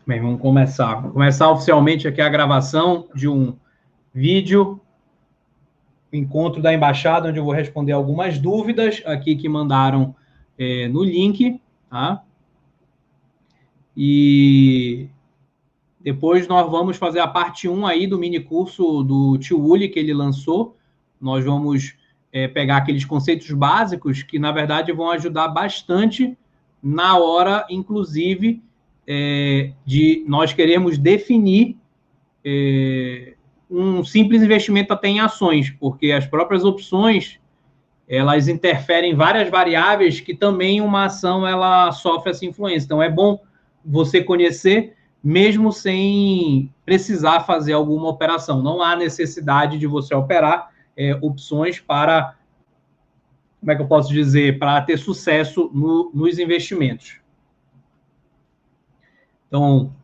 Bem, vamos começar. Vou começar oficialmente aqui a gravação de um vídeo, encontro da embaixada, onde eu vou responder algumas dúvidas aqui que mandaram no link, tá? E depois nós vamos fazer a parte 1 aí do mini curso do Tio Uli que ele lançou. Nós vamos pegar aqueles conceitos básicos que, na verdade, vão ajudar bastante na hora, inclusive, de nós queremos definir um simples investimento até em ações, porque as próprias opções, elas interferem em várias variáveis que também uma ação ela sofre essa influência. Então, é bom você conhecer, mesmo sem precisar fazer alguma operação. Não há necessidade de você operar opções para, como é que eu posso dizer, para ter sucesso nos investimentos. Então,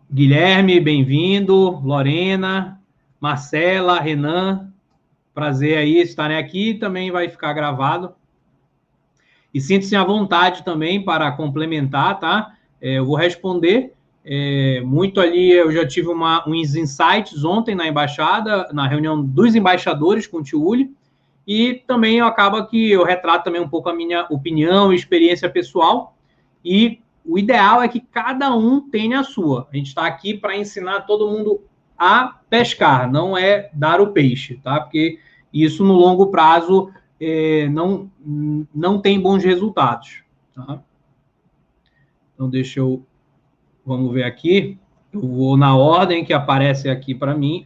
Guilherme, bem-vindo. Lorena, Marcela, Renan, prazer aí estarem aqui. Também vai ficar gravado. E sinta-se à vontade também para complementar, tá? Eu vou responder muito ali. Eu já tive uns insights ontem na embaixada, na reunião dos embaixadores com o Tio Uli, e também acaba que eu retrato também um pouco a minha opinião e experiência pessoal, e o ideal é que cada um tenha a sua. A gente está aqui para ensinar todo mundo a pescar, não é dar o peixe, tá? Porque isso no longo prazo não tem bons resultados, tá? Então, vamos ver aqui. Eu vou na ordem que aparece aqui para mim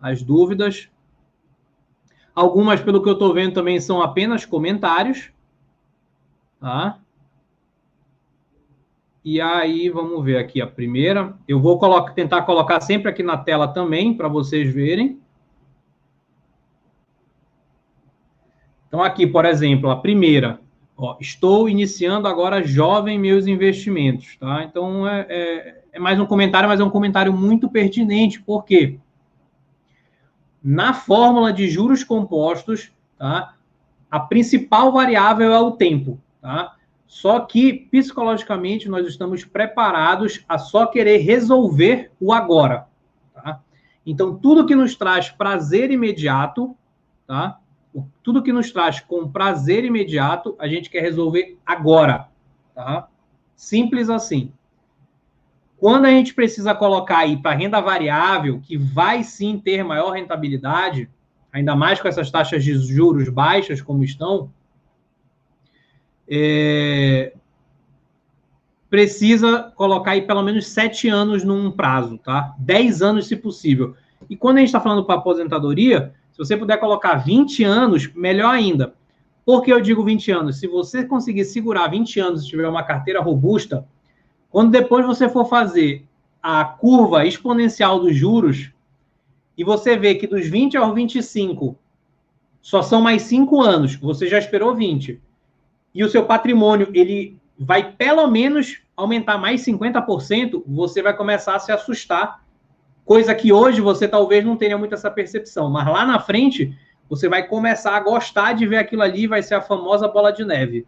as dúvidas. Algumas, pelo que eu estou vendo, também são apenas comentários, tá? E aí, vamos ver aqui a primeira. Eu vou tentar colocar sempre aqui na tela também, para vocês verem. Então, aqui, por exemplo, a primeira. Ó, estou iniciando agora jovem meus investimentos, tá? Então, é mais um comentário, mas é um comentário muito pertinente, porque na fórmula de juros compostos, tá, a principal variável é o tempo, tá? Só que, psicologicamente, nós estamos preparados a só querer resolver o agora, tá? Então, tudo que nos traz prazer imediato, tá? Tudo que nos traz com prazer imediato, a gente quer resolver agora, tá? Simples assim. Quando a gente precisa colocar aí para renda variável, que vai sim ter maior rentabilidade, ainda mais com essas taxas de juros baixas como estão, precisa colocar aí pelo menos 7 anos num prazo, tá? 10 anos, se possível. E quando a gente está falando para aposentadoria, se você puder colocar 20 anos, melhor ainda. Por que eu digo 20 anos? Se você conseguir segurar 20 anos e tiver uma carteira robusta, quando depois você for fazer a curva exponencial dos juros, e você vê que dos 20 aos 25 só são mais 5 anos, você já esperou 20, e o seu patrimônio ele vai pelo menos aumentar mais 50%, você vai começar a se assustar, coisa que hoje você talvez não tenha muito essa percepção, mas lá na frente você vai começar a gostar de ver aquilo ali, vai ser a famosa bola de neve,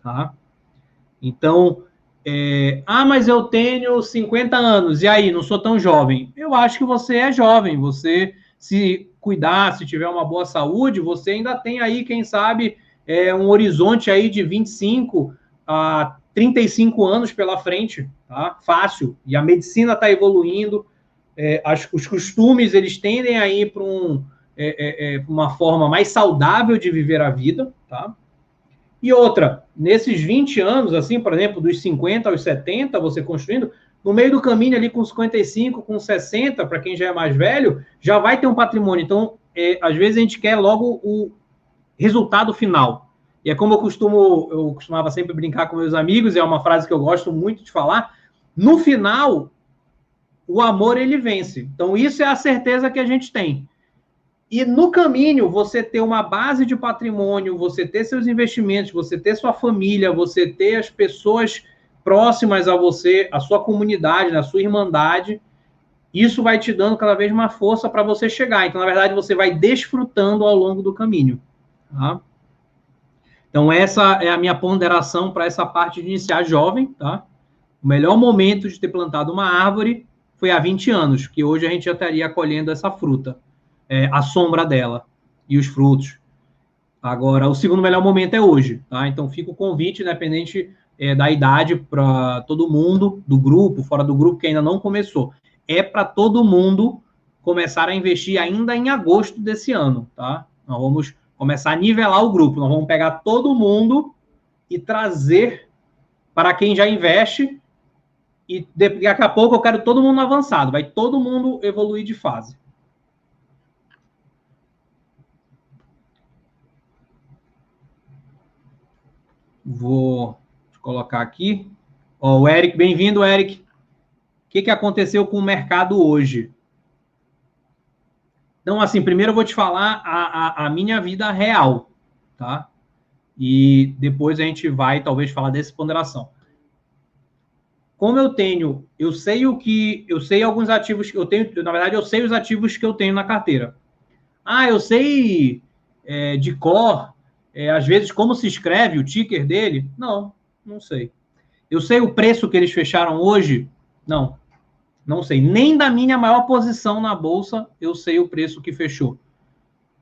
tá? Então, mas eu tenho 50 anos, e aí, não sou tão jovem. Eu acho que você é jovem, você se cuidar, se tiver uma boa saúde, você ainda tem aí, quem sabe, um horizonte aí de 25 a 35 anos pela frente, tá? Fácil. E a medicina está evoluindo, os costumes, eles tendem a ir para uma forma mais saudável de viver a vida, tá? E outra, nesses 20 anos, assim, por exemplo, dos 50 aos 70, você construindo, no meio do caminho ali com 55, com 60, para quem já é mais velho, já vai ter um patrimônio. Então, às vezes a gente quer logo o resultado final. E é como eu costumava sempre brincar com meus amigos, é uma frase que eu gosto muito de falar, no final, o amor, ele vence. Então, isso é a certeza que a gente tem. E no caminho, você ter uma base de patrimônio, você ter seus investimentos, você ter sua família, você ter as pessoas próximas a você, a sua comunidade, a sua irmandade, isso vai te dando cada vez mais força para você chegar. Então, na verdade, você vai desfrutando ao longo do caminho, tá? Então, essa é a minha ponderação para essa parte de iniciar jovem, tá? O melhor momento de ter plantado uma árvore foi há 20 anos, que hoje a gente já estaria colhendo essa fruta, a sombra dela e os frutos. Agora, o segundo melhor momento é hoje, tá? Então, fica o convite, independente da idade, para todo mundo, do grupo, fora do grupo, que ainda não começou. É para todo mundo começar a investir ainda em agosto desse ano, tá? Nós vamos começar a nivelar o grupo. Nós vamos pegar todo mundo e trazer para quem já investe, e daqui a pouco eu quero todo mundo avançado, vai todo mundo evoluir de fase. Vou colocar aqui. Ó, o Eric, bem-vindo, Eric. O que aconteceu com o mercado hoje? Então, assim, primeiro eu vou te falar a minha vida real, tá? E depois a gente vai, talvez, falar dessa ponderação. Como eu sei alguns ativos que eu tenho, na verdade, eu sei os ativos que eu tenho na carteira. Eu sei de cor, às vezes, como se escreve o ticker dele? Não sei. Eu sei o preço que eles fecharam hoje? Não sei. Nem da minha maior posição na bolsa, eu sei o preço que fechou.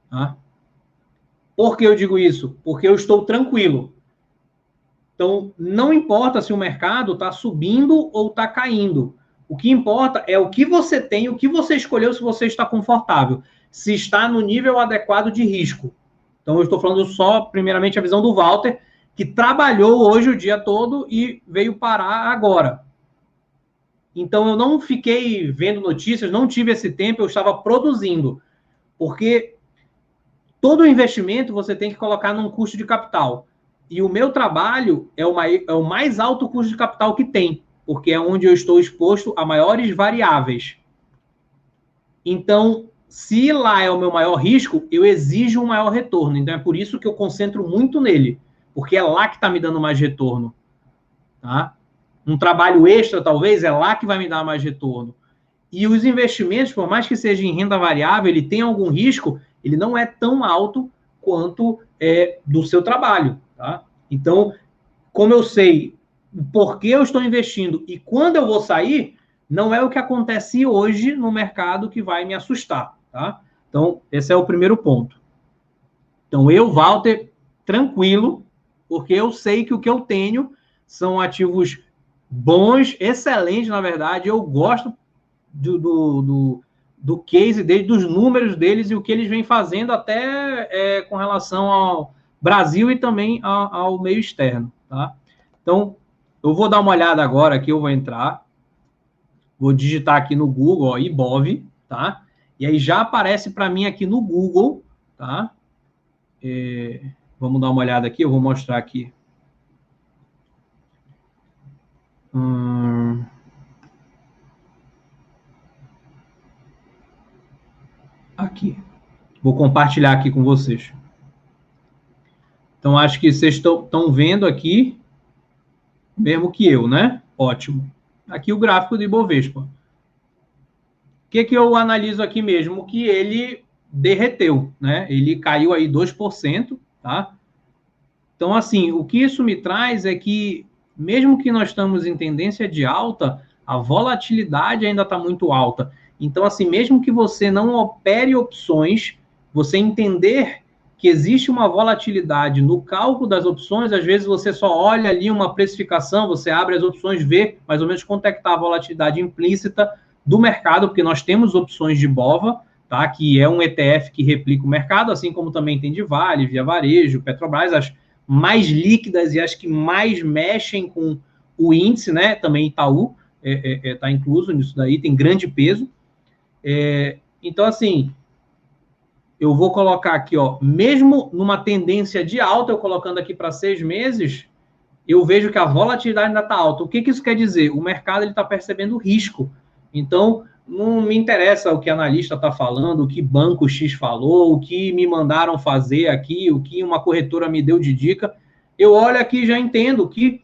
Tá? Por que eu digo isso? Porque eu estou tranquilo. Então, não importa se o mercado está subindo ou está caindo. O que importa é o que você tem, o que você escolheu, se você está confortável. Se está no nível adequado de risco. Então, eu estou falando só, primeiramente, a visão do Walter, que trabalhou hoje o dia todo e veio parar agora. Então, eu não fiquei vendo notícias, não tive esse tempo, eu estava produzindo. Porque todo investimento você tem que colocar num custo de capital. E o meu trabalho é o mais alto custo de capital que tem, porque é onde eu estou exposto a maiores variáveis. Então, se lá é o meu maior risco, eu exijo um maior retorno. Então, é por isso que eu concentro muito nele, porque é lá que está me dando mais retorno. Tá? Um trabalho extra, talvez, é lá que vai me dar mais retorno. E os investimentos, por mais que seja em renda variável, ele tem algum risco, ele não é tão alto quanto do seu trabalho. Tá? Então, como eu sei por que eu estou investindo e quando eu vou sair, não é o que acontece hoje no mercado que vai me assustar. Tá? Então, esse é o primeiro ponto. Então, eu, Walter, tranquilo, porque eu sei que o que eu tenho são ativos bons, excelentes, na verdade. Eu gosto do case deles, dos números deles e o que eles vêm fazendo até com relação ao Brasil e também ao meio externo. Tá? Então, eu vou dar uma olhada agora aqui, eu vou entrar, vou digitar aqui no Google, ó, IBOV, tá? E aí já aparece para mim aqui no Google, tá? Vamos dar uma olhada aqui, eu vou mostrar aqui. Aqui. Vou compartilhar aqui com vocês. Então, acho que vocês estão vendo aqui, mesmo que eu, né? Ótimo. Aqui o gráfico do Ibovespa. O que eu analiso aqui mesmo? Que ele derreteu, né? Ele caiu aí 2%, tá? Então, assim, o que isso me traz é que, mesmo que nós estamos em tendência de alta, a volatilidade ainda está muito alta. Então, assim, mesmo que você não opere opções, você entender que existe uma volatilidade no cálculo das opções, às vezes você só olha ali uma precificação, você abre as opções, vê mais ou menos quanto é que está a volatilidade implícita do mercado, porque nós temos opções de BOVA, tá? Que é um ETF que replica o mercado, assim como também tem de Vale, Via Varejo, Petrobras, as mais líquidas e as que mais mexem com o índice, né? Também Itaú está incluso nisso daí, tem grande peso. Então, assim, eu vou colocar aqui, ó, mesmo numa tendência de alta, eu colocando aqui para 6 meses, eu vejo que a volatilidade ainda está alta. O que isso quer dizer? O mercado está percebendo risco. Então, não me interessa o que analista está falando, o que banco X falou, o que me mandaram fazer aqui, o que uma corretora me deu de dica. Eu olho aqui e já entendo que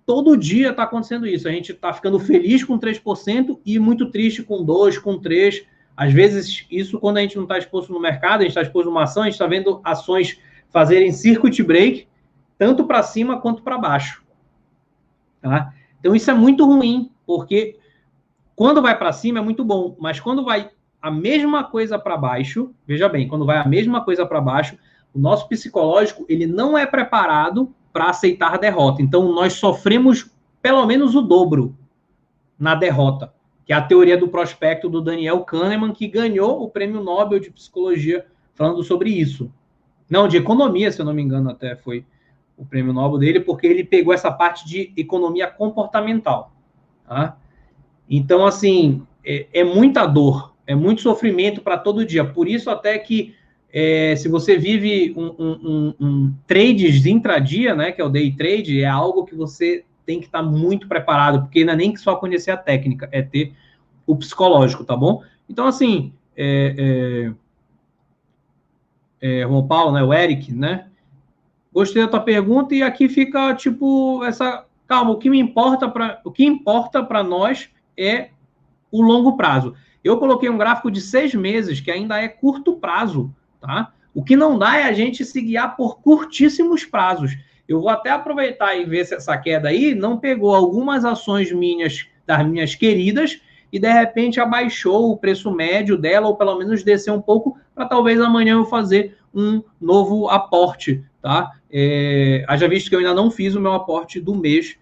todo dia está acontecendo isso. A gente está ficando feliz com 3% e muito triste com 2%, com 3%. Às vezes, isso quando a gente não está exposto no mercado, a gente está exposto numa ação, a gente está vendo ações fazerem circuit break, tanto para cima quanto para baixo. Tá? Então, isso é muito ruim, porque quando vai para cima é muito bom, mas quando vai a mesma coisa para baixo, veja bem, quando vai a mesma coisa para baixo, o nosso psicológico ele não é preparado para aceitar a derrota. Então, nós sofremos pelo menos o dobro na derrota, que é a teoria do prospecto do Daniel Kahneman, que ganhou o Prêmio Nobel de Psicologia falando sobre isso. Não, de economia, se eu não me engano, até foi o Prêmio Nobel dele, porque ele pegou essa parte de economia comportamental. Tá? Então, assim, é muita dor, é muito sofrimento para todo dia. Por isso, até que se você vive um trades intradia, né, que é o day trade, é algo que você tem que estar muito preparado, porque não é nem só conhecer a técnica, é ter o psicológico, tá bom? Então, assim, João Paulo, né, o Eric, né, gostei da tua pergunta e aqui fica, tipo, essa... Calma, o que importa para nós é o longo prazo. Eu coloquei um gráfico de 6 meses, que ainda é curto prazo, tá? O que não dá é a gente se guiar por curtíssimos prazos. Eu vou até aproveitar e ver se essa queda aí não pegou algumas ações das minhas queridas, e de repente abaixou o preço médio dela, ou pelo menos descer um pouco, para talvez amanhã eu fazer um novo aporte, tá? Haja visto que eu ainda não fiz o meu aporte do mês,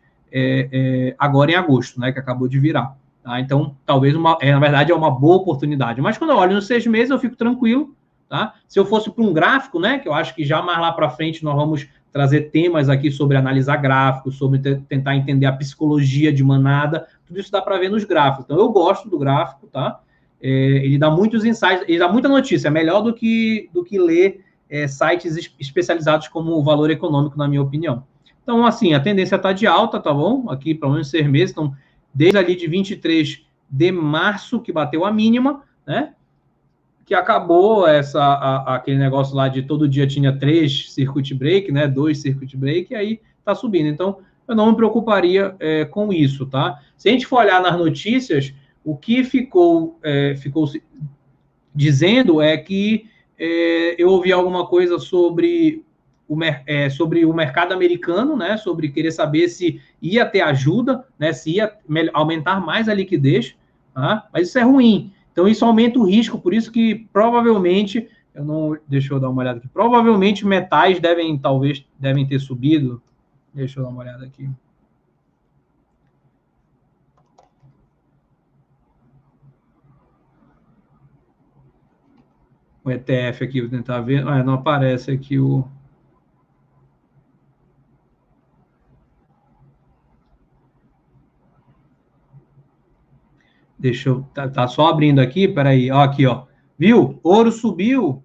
agora em agosto, né, que acabou de virar. Tá? Então, talvez, na verdade, é uma boa oportunidade. Mas quando eu olho nos 6 meses, eu fico tranquilo. Tá? Se eu fosse para um gráfico, né, que eu acho que já mais lá para frente nós vamos trazer temas aqui sobre analisar gráficos, sobre tentar entender a psicologia de manada, tudo isso dá para ver nos gráficos. Então, eu gosto do gráfico, tá? Ele dá muitos insights, ele dá muita notícia, é melhor do que ler sites especializados como o Valor Econômico, na minha opinião. Então, assim, a tendência está de alta, tá bom? Aqui, pelo menos 6 meses, então, desde ali de 23 de março, que bateu a mínima, né? Que acabou aquele negócio lá de todo dia tinha 3 circuit break, né? 2 circuit break, e aí tá subindo. Então, eu não me preocuparia com isso, tá? Se a gente for olhar nas notícias, o que ficou dizendo é que eu ouvi alguma coisa sobre o mercado americano, né? Sobre querer saber se ia ter ajuda, né? Se ia aumentar mais a liquidez, tá? Mas isso é ruim. Então, isso aumenta o risco, por isso que provavelmente, deixa eu dar uma olhada aqui, provavelmente metais devem ter subido. Deixa eu dar uma olhada aqui. O ETF aqui, vou tentar ver. Não aparece aqui o... Deixa eu... Tá só abrindo aqui, peraí. Ó, aqui, ó. Viu? Ouro subiu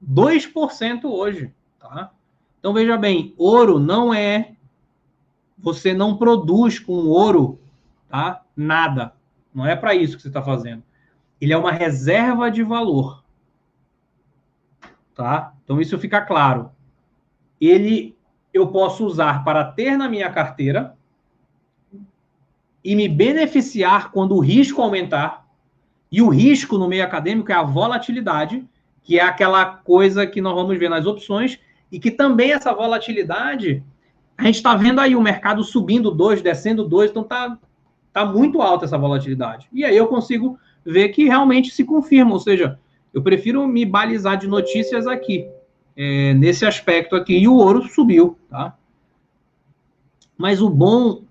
2% hoje, tá? Então, veja bem, ouro não é... Você não produz com ouro, tá? Nada. Não é para isso que você está fazendo. Ele é uma reserva de valor, tá? Então, isso fica claro. Eu posso usar para ter na minha carteira e me beneficiar quando o risco aumentar. E o risco no meio acadêmico é a volatilidade, que é aquela coisa que nós vamos ver nas opções, e que também essa volatilidade, a gente está vendo aí o mercado subindo 2, descendo 2, então tá muito alta essa volatilidade. E aí eu consigo ver que realmente se confirma, ou seja, eu prefiro me balizar de notícias aqui, nesse aspecto aqui, e o ouro subiu, tá? Mas o bom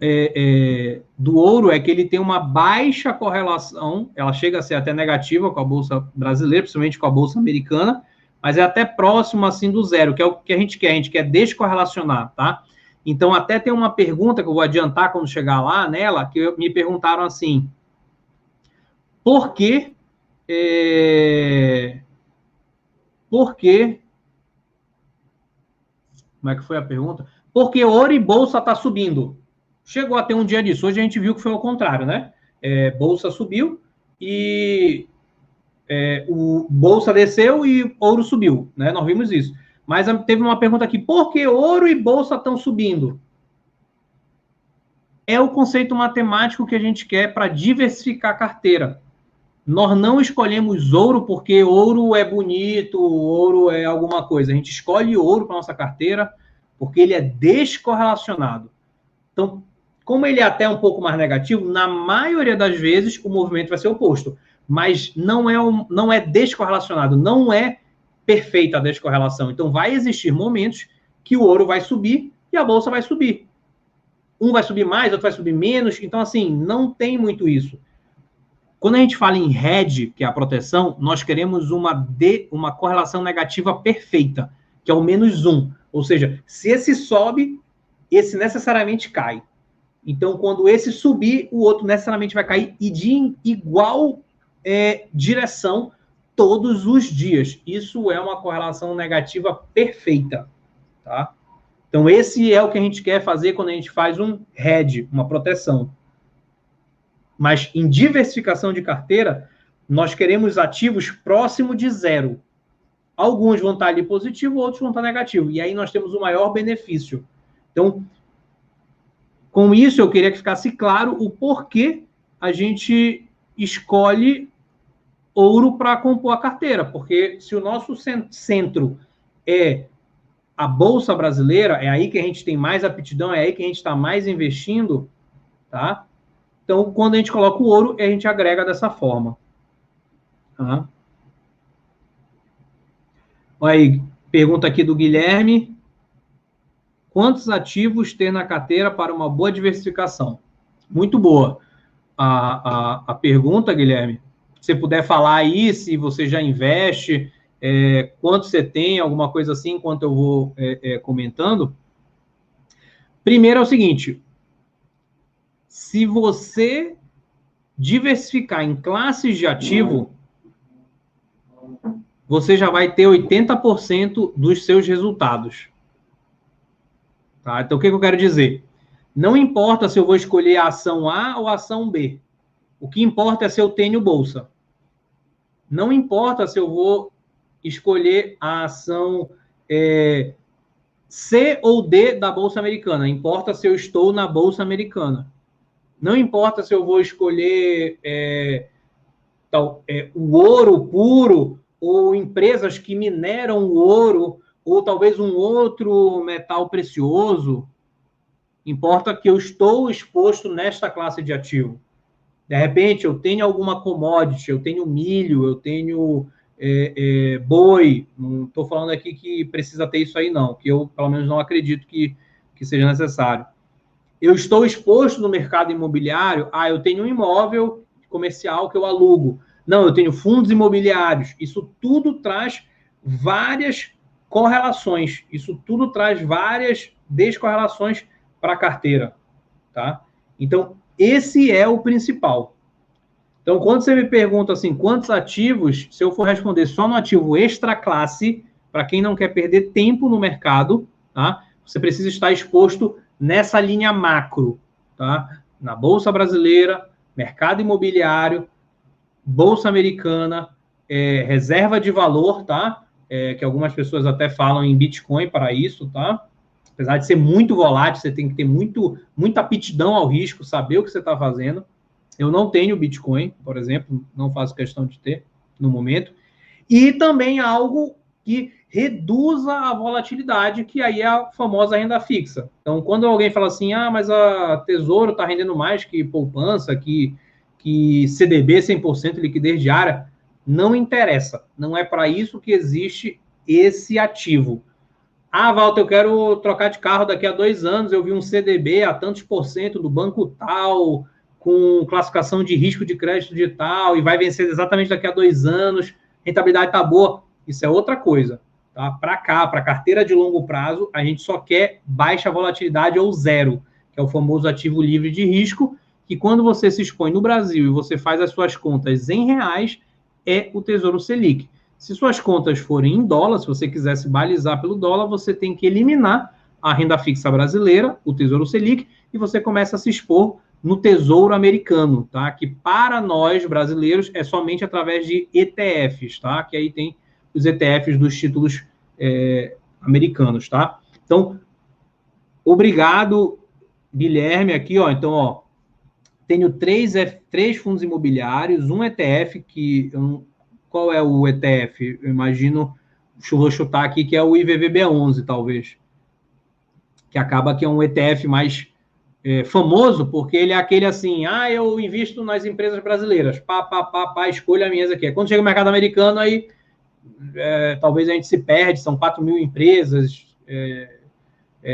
do ouro é que ele tem uma baixa correlação, ela chega a ser até negativa com a Bolsa brasileira, principalmente com a Bolsa americana, mas é até próximo, assim, do zero, que é o que a gente quer descorrelacionar, tá? Então, até tem uma pergunta que eu vou adiantar quando chegar lá nela, que me perguntaram assim, por que como é que foi a pergunta? Porque ouro e bolsa está subindo. Chegou a ter um dia disso. Hoje a gente viu que foi ao contrário, né? Bolsa subiu e o bolsa desceu e ouro subiu, né? Nós vimos isso. Mas teve uma pergunta aqui, por que ouro e bolsa estão subindo? É o conceito matemático que a gente quer para diversificar a carteira. Nós não escolhemos ouro porque ouro é bonito, ouro é alguma coisa. A gente escolhe ouro para nossa carteira porque ele é descorrelacionado. Então, Como ele é até um pouco mais negativo, na maioria das vezes o movimento vai ser oposto. Mas não é descorrelacionado, não é perfeita a descorrelação. Então, vai existir momentos que o ouro vai subir e a bolsa vai subir. Um vai subir mais, outro vai subir menos. Então, assim, não tem muito isso. Quando a gente fala em hedge, que é a proteção, nós queremos uma correlação negativa perfeita, que é o -1. Ou seja, se esse sobe, esse necessariamente cai. Então, quando esse subir, o outro necessariamente vai cair e de igual direção todos os dias. Isso é uma correlação negativa perfeita, tá? Então, esse é o que a gente quer fazer quando a gente faz um hedge, uma proteção. Mas em diversificação de carteira, nós queremos ativos próximo de zero. Alguns vão estar ali positivo, outros vão estar negativo. E aí nós temos o maior benefício. Então, com isso, eu queria que ficasse claro o porquê a gente escolhe ouro para compor a carteira. Porque se o nosso centro é a Bolsa Brasileira, é aí que a gente tem mais aptidão, é aí que a gente está mais investindo, tá? Então, quando a gente coloca o ouro, a gente agrega dessa forma. Tá? Olha aí, pergunta aqui do Guilherme. Quantos ativos ter na carteira para uma boa diversificação? Muito boa a pergunta, Guilherme. Se você puder falar aí, se você já investe, quanto você tem, alguma coisa assim, enquanto eu vou comentando. Primeiro é o seguinte, se você diversificar em classes de ativo, você já vai ter 80% dos seus resultados. Tá? Então, o que eu quero dizer? Não importa se eu vou escolher a ação A ou a ação B. O que importa é se eu tenho bolsa. Não importa se eu vou escolher a ação C ou D da Bolsa Americana. Importa se eu estou na Bolsa Americana. Não importa se eu vou escolher o ouro puro ou empresas que mineram o ouro ou talvez um outro metal precioso. Importa que eu estou exposto nesta classe de ativo. De repente, eu tenho alguma commodity, eu tenho milho, eu tenho boi. Não estou falando aqui que precisa ter isso aí, não, que eu, pelo menos, não acredito que seja necessário. Eu estou exposto no mercado imobiliário, eu tenho um imóvel comercial que eu alugo. Não, eu tenho fundos imobiliários. Isso tudo traz várias correlações. Isso tudo traz várias descorrelações para a carteira, tá? Então, esse é o principal. Então, quando você me pergunta assim, quantos ativos, se eu for responder só no ativo extra classe, para quem não quer perder tempo no mercado, tá? Você precisa estar exposto nessa linha macro, tá? Na Bolsa Brasileira, mercado imobiliário, Bolsa Americana, reserva de valor, tá? Que algumas pessoas até falam em Bitcoin para isso, tá? Apesar de ser muito volátil, você tem que ter muita aptidão ao risco, saber o que você está fazendo. Eu não tenho Bitcoin, por exemplo, não faço questão de ter no momento. E também algo que reduza a volatilidade, que aí é a famosa renda fixa. Então, quando alguém fala assim, mas a Tesouro está rendendo mais que poupança, que CDB 100% liquidez diária, não interessa. Não é para isso que existe esse ativo. Walter, eu quero trocar de carro daqui a 2 anos, eu vi um CDB a tantos % do banco tal, com classificação de risco de crédito de tal, e vai vencer exatamente daqui a 2 anos, rentabilidade está boa. Isso é outra coisa. Tá? Para cá, para carteira de longo prazo, a gente só quer baixa volatilidade ou zero, que é o famoso ativo livre de risco, que quando você se expõe no Brasil e você faz as suas contas em reais, é o Tesouro Selic. Se suas contas forem em dólar, se você quiser se balizar pelo dólar, você tem que eliminar a renda fixa brasileira, o Tesouro Selic, e você começa a se expor no Tesouro Americano, tá? Que para nós brasileiros é somente através de ETFs, tá? Que aí tem os ETFs dos títulos americanos, tá? Então, obrigado, Guilherme, aqui, ó. Então, ó, tenho 3 fundos imobiliários, um ETF que... Qual é o ETF? Eu imagino, vou chutar aqui, que é o IVVB11, talvez. Que acaba que é um ETF mais famoso, porque ele é aquele assim, eu invisto nas empresas brasileiras, escolha a minhas aqui. Quando chega o mercado americano, aí talvez a gente se perde, são 4.000 empresas,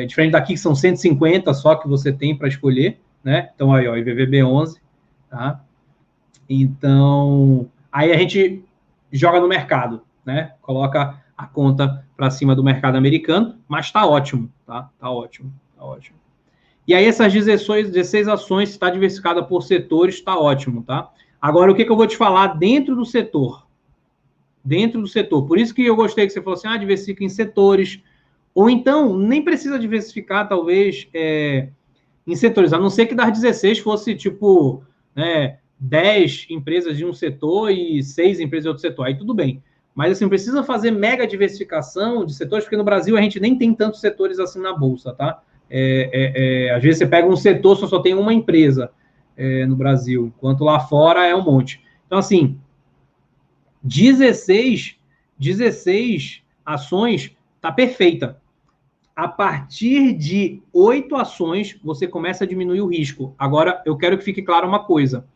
diferente daqui que são 150 só que você tem para escolher, né? Então aí, ó, IVVB11, tá? Então, aí a gente joga no mercado, né? Coloca a conta para cima do mercado americano, mas tá ótimo, tá? Tá ótimo, tá ótimo. E aí essas 16 ações, está diversificada por setores, está ótimo, tá? Agora, o que eu vou te falar dentro do setor? Dentro do setor. Por isso que eu gostei que você falou assim, diversifica em setores. Ou então, nem precisa diversificar, talvez, em setores. A não ser que das 16 fosse, tipo, 10 empresas de um setor e 6 empresas de outro setor. Aí tudo bem. Mas, assim, precisa fazer mega diversificação de setores, porque no Brasil a gente nem tem tantos setores assim na Bolsa, tá? Às vezes você pega um setor, só tem uma empresa no Brasil, enquanto lá fora é um monte. Então, assim, 16 ações tá perfeita. A partir de 8 ações, você começa a diminuir o risco. Agora, eu quero que fique claro uma coisa.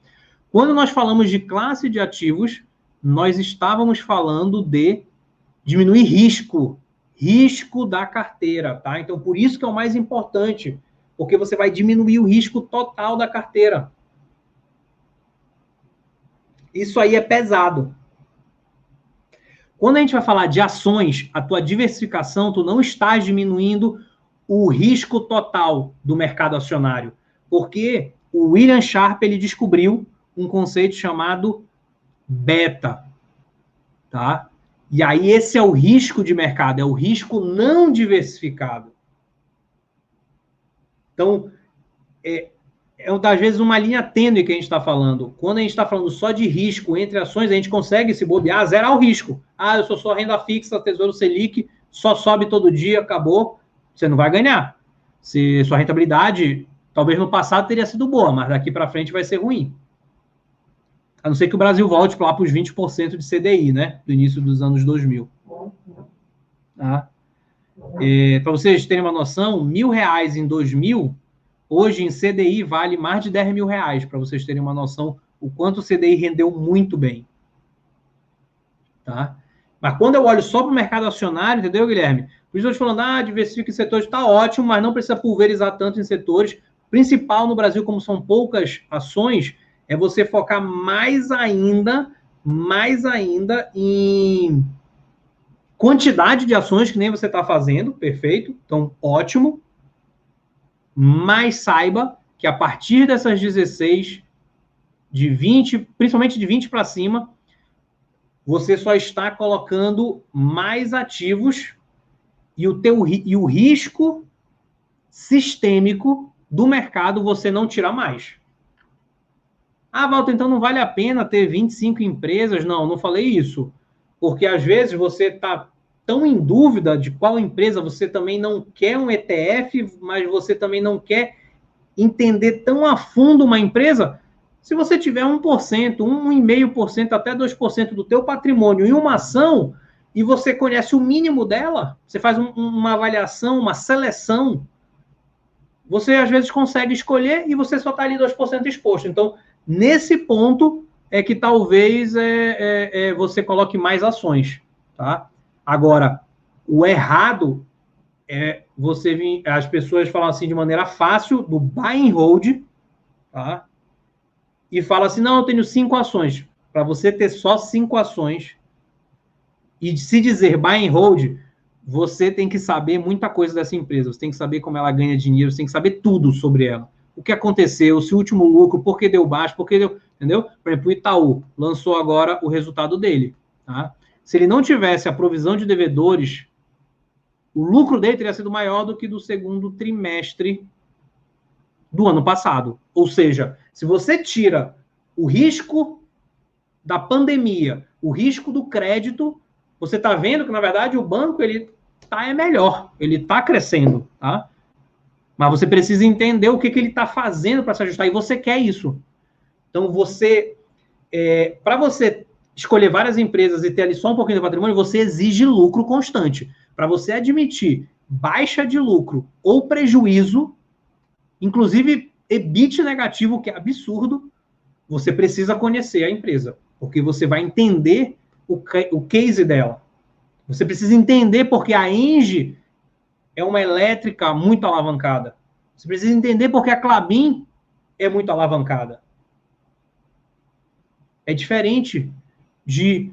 Quando nós falamos de classe de ativos, nós estávamos falando de diminuir risco da carteira, tá? Então, por isso que é o mais importante, porque você vai diminuir o risco total da carteira. Isso aí é pesado. Quando a gente vai falar de ações, a tua diversificação, tu não estás diminuindo o risco total do mercado acionário, porque o William Sharpe, ele descobriu um conceito chamado beta, tá? E aí esse é o risco de mercado, é o risco não diversificado. Então, às vezes uma linha tênue que a gente está falando. Quando a gente está falando só de risco entre ações, a gente consegue se bobear, zerar o risco. Eu sou só renda fixa, Tesouro Selic, só sobe todo dia, acabou. Você não vai ganhar. Se sua rentabilidade, talvez no passado teria sido boa, mas daqui para frente vai ser ruim. A não ser que o Brasil volte lá para os 20% de CDI, né? Do início dos anos 2000. Tá? Para vocês terem uma noção, R$1.000 em 2000, hoje em CDI vale mais de R$10.000, para vocês terem uma noção o quanto o CDI rendeu muito bem. Tá? Mas quando eu olho só para o mercado acionário, entendeu, Guilherme? Por isso eu estou falando, diversifica em setores, está ótimo, mas não precisa pulverizar tanto em setores. O principal no Brasil, como são poucas ações, é você focar mais ainda em quantidade de ações, que nem você está fazendo, perfeito, então ótimo, mas saiba que a partir dessas 16, de 20, principalmente de 20 para cima, você só está colocando mais ativos e o risco sistêmico do mercado você não tira mais. Walter, então não vale a pena ter 25 empresas? Não falei isso. Porque às vezes você está tão em dúvida de qual empresa, você também não quer um ETF, mas você também não quer entender tão a fundo uma empresa. Se você tiver 1%, 1,5%, até 2% do teu patrimônio em uma ação, e você conhece o mínimo dela, você faz uma avaliação, uma seleção, você às vezes consegue escolher e você só está ali 2% exposto. Então, nesse ponto é que talvez você coloque mais ações, tá? Agora, o errado é as pessoas falam assim de maneira fácil, do buy and hold, tá? E fala assim, não, eu tenho 5 ações. Para você ter só 5 ações e se dizer buy and hold, você tem que saber muita coisa dessa empresa, você tem que saber como ela ganha dinheiro, você tem que saber tudo sobre ela. O que aconteceu, se o último lucro, por que deu baixo, por que deu... Entendeu? Por exemplo, o Itaú lançou agora o resultado dele, tá? Se ele não tivesse a provisão de devedores, o lucro dele teria sido maior do que do segundo trimestre do ano passado. Ou seja, se você tira o risco da pandemia, o risco do crédito, você está vendo que, na verdade, o banco ele melhor, ele está crescendo, tá? Mas você precisa entender o que ele está fazendo para se ajustar, e você quer isso. Então, para você escolher várias empresas e ter ali só um pouquinho do patrimônio, você exige lucro constante. Para você admitir baixa de lucro ou prejuízo, Inclusive, EBIT negativo, que é absurdo, você precisa conhecer a empresa, porque você vai entender o case dela. Você precisa entender porque a Engie é uma elétrica muito alavancada. Você precisa entender porque a Klabin é muito alavancada. É diferente de,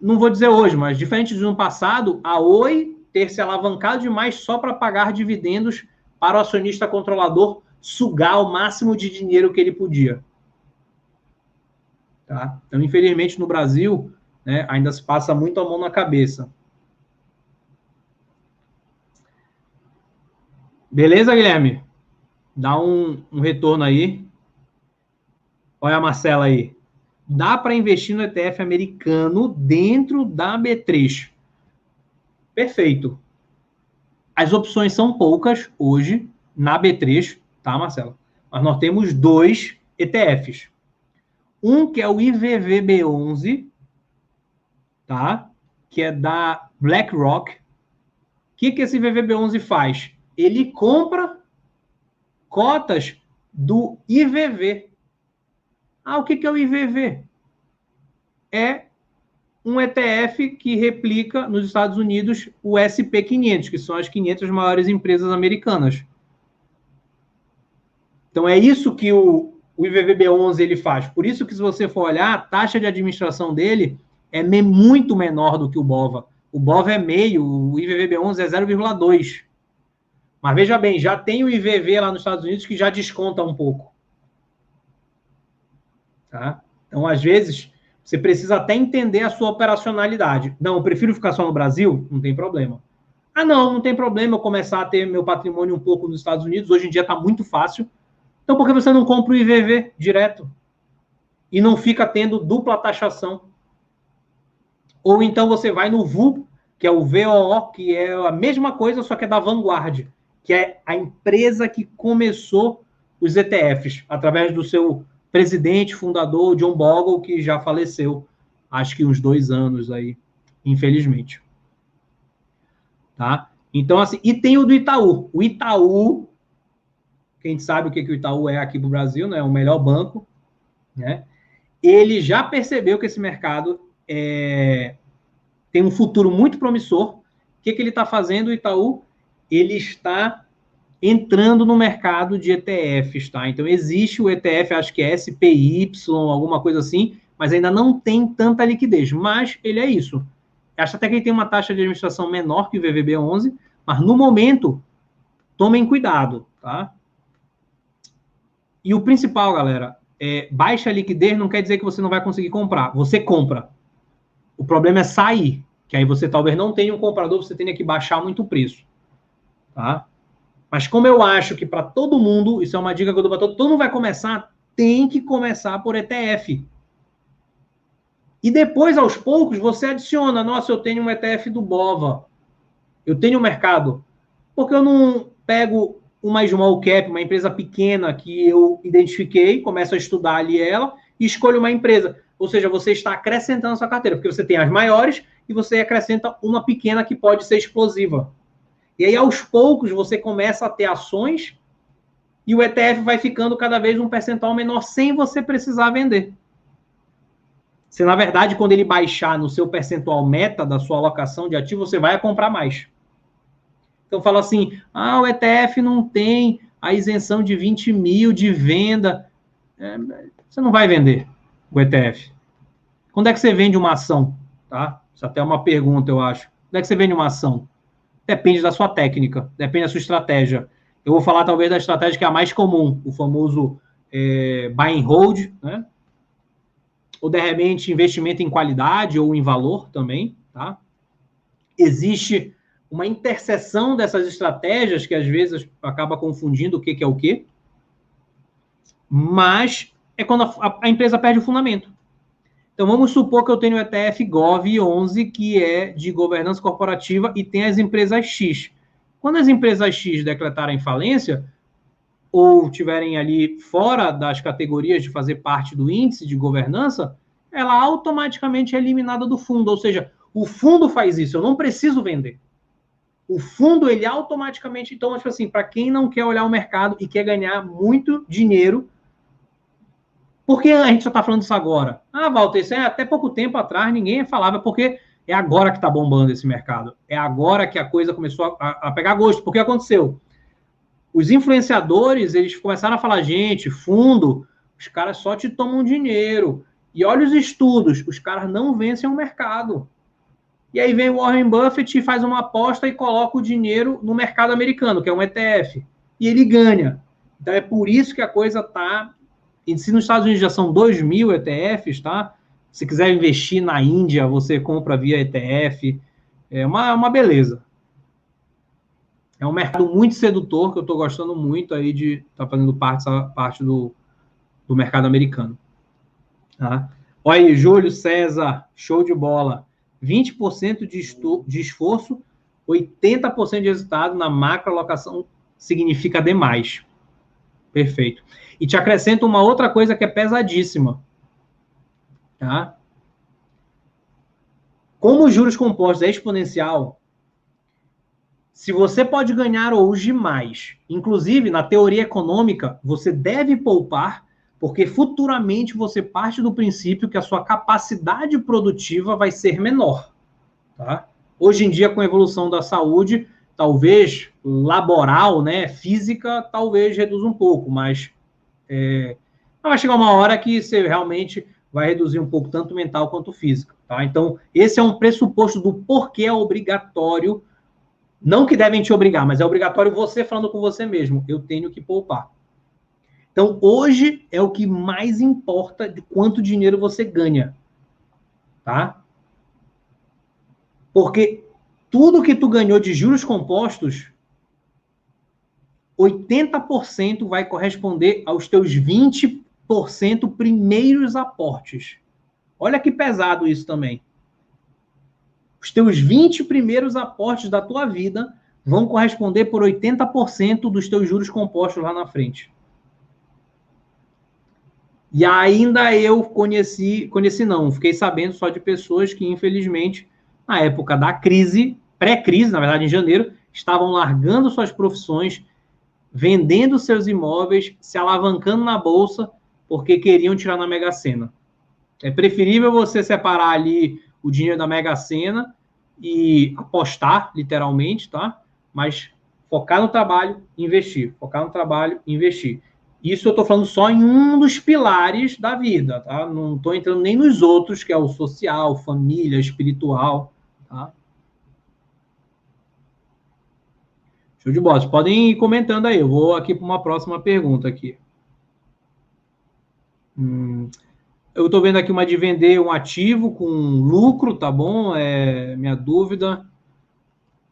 não vou dizer hoje, mas diferente de no passado, a Oi ter se alavancado demais só para pagar dividendos para o acionista controlador sugar o máximo de dinheiro que ele podia. Tá? Então, infelizmente, no Brasil, né, ainda se passa muito a mão na cabeça. Beleza, Guilherme? Dá um retorno aí. Olha a Marcela aí. Dá para investir no ETF americano dentro da B3. Perfeito. As opções são poucas hoje na B3, tá, Marcela? Mas nós temos 2 ETFs. Um que é o IVVB11, tá? Que é da BlackRock. O que esse IVVB11 faz? Ele compra cotas do IVV. Ah, o que é o IVV? É um ETF que replica nos Estados Unidos o SP500, que são as 500 maiores empresas americanas. Então, é isso que o IVVB11 ele faz. Por isso que, se você for olhar, a taxa de administração dele é muito menor do que o BOVA. O BOVA é meio, o IVVB11 é 0,2. Mas veja bem, já tem o IVV lá nos Estados Unidos que já desconta um pouco. Tá? Então, às vezes, você precisa até entender a sua operacionalidade. Não, eu prefiro ficar só no Brasil? Não tem problema. Ah, não tem problema eu começar a ter meu patrimônio um pouco nos Estados Unidos. Hoje em dia está muito fácil. Então, por que você não compra o IVV direto? E não fica tendo dupla taxação? Ou então você vai no VU, que é o VOO, que é a mesma coisa, só que é da Vanguard, que é a empresa que começou os ETFs, através do seu presidente, fundador, John Bogle, que já faleceu, acho que uns 2 anos aí, infelizmente. Tá? Então, assim, e tem o do Itaú. O Itaú, quem sabe o que o Itaú é aqui no Brasil, né? É o melhor banco, né? Ele já percebeu que esse mercado tem um futuro muito promissor. O que ele está fazendo, o Itaú? Ele está entrando no mercado de ETFs, tá? Então, existe o ETF, acho que é SPY, alguma coisa assim, mas ainda não tem tanta liquidez. Mas ele é isso. Acho até que ele tem uma taxa de administração menor que o VVB11, mas no momento, tomem cuidado, tá? E o principal, galera, baixa liquidez não quer dizer que você não vai conseguir comprar. Você compra. O problema é sair, que aí você talvez não tenha um comprador, você tenha que baixar muito o preço, tá? Mas como eu acho que para todo mundo, isso é uma dica que eu dou para todo mundo vai começar, tem que começar por ETF. E depois, aos poucos, você adiciona, nossa, eu tenho um ETF do BOVA, eu tenho um mercado. Porque eu não pego uma small cap, uma empresa pequena que eu identifiquei, começo a estudar ali ela e escolho uma empresa. Ou seja, você está acrescentando a sua carteira, porque você tem as maiores e você acrescenta uma pequena que pode ser explosiva. E aí, aos poucos, você começa a ter ações e o ETF vai ficando cada vez um percentual menor sem você precisar vender. Se, na verdade, quando ele baixar no seu percentual meta da sua alocação de ativo, você vai comprar mais. Então, fala assim, o ETF não tem a isenção de 20 mil de venda. Você não vai vender o ETF. Quando é que você vende uma ação? Tá? Isso até é uma pergunta, eu acho. Quando é que você vende uma ação? Depende da sua técnica, depende da sua estratégia. Eu vou falar, talvez, da estratégia que é a mais comum, o famoso buy and hold, né? Ou, de repente, investimento em qualidade ou em valor também, tá? Existe uma interseção dessas estratégias que, às vezes, acaba confundindo o que é o quê, mas é quando a empresa perde o fundamento. Então, vamos supor que eu tenho o ETF GOV11, que é de governança corporativa, e tem as empresas X. Quando as empresas X decretarem falência, ou tiverem ali fora das categorias de fazer parte do índice de governança, ela automaticamente é eliminada do fundo. Ou seja, o fundo faz isso, eu não preciso vender. O fundo, ele automaticamente, então, tipo assim, para quem não quer olhar o mercado e quer ganhar muito dinheiro, por que a gente só está falando isso agora? Ah, Walter, isso é até pouco tempo atrás, ninguém falava, porque é agora que está bombando esse mercado. É agora que a coisa começou a pegar gosto. Porque aconteceu? Os influenciadores, eles começaram a falar, gente, fundo, os caras só te tomam dinheiro. E olha os estudos, os caras não vencem o mercado. E aí vem o Warren Buffett e faz uma aposta e coloca o dinheiro no mercado americano, que é um ETF. E ele ganha. Então é por isso que a coisa está... E se nos Estados Unidos já são 2.000 ETFs, tá? Se quiser investir na Índia, você compra via ETF. É uma beleza. É um mercado muito sedutor, que eu estou gostando muito aí de estar fazendo parte do mercado americano. Tá? Olha aí, Júlio César, show de bola. 20% de esforço, 80% de resultado na macroalocação significa demais. Perfeito. E te acrescento uma outra coisa que é pesadíssima. Tá? Como os juros compostos é exponencial, se você pode ganhar hoje mais, inclusive na teoria econômica, você deve poupar, porque futuramente você parte do princípio que a sua capacidade produtiva vai ser menor. Tá? Hoje em dia, com a evolução da saúde, talvez laboral, né, física, talvez reduza um pouco, mas vai chegar uma hora que você realmente vai reduzir um pouco, tanto mental quanto física. Tá? Então, esse é um pressuposto do porquê é obrigatório. Não que devem te obrigar, mas é obrigatório você falando com você mesmo. Eu tenho que poupar. Então, hoje é o que mais importa de quanto dinheiro você ganha. Tá? Porque tudo que tu ganhou de juros compostos, 80% vai corresponder aos teus 20% primeiros aportes. Olha que pesado isso também. Os teus 20 primeiros aportes da tua vida vão corresponder por 80% dos teus juros compostos lá na frente. E ainda eu conheci não, fiquei sabendo só de pessoas que, infelizmente, na época da crise, pré-crise, na verdade, em janeiro, estavam largando suas profissões, vendendo seus imóveis, se alavancando na bolsa, porque queriam tirar na Mega Sena. É preferível você separar ali o dinheiro da Mega Sena e apostar, literalmente, tá? Mas focar no trabalho, investir. Focar no trabalho, investir. Isso eu estou falando só em um dos pilares da vida, tá? Não estou entrando nem nos outros, que é o social, família, espiritual, tá? Show de bola. Vocês podem ir comentando aí. Eu vou aqui para uma próxima pergunta aqui. Eu estou vendo aqui uma de vender um ativo com lucro, tá bom? Minha dúvida.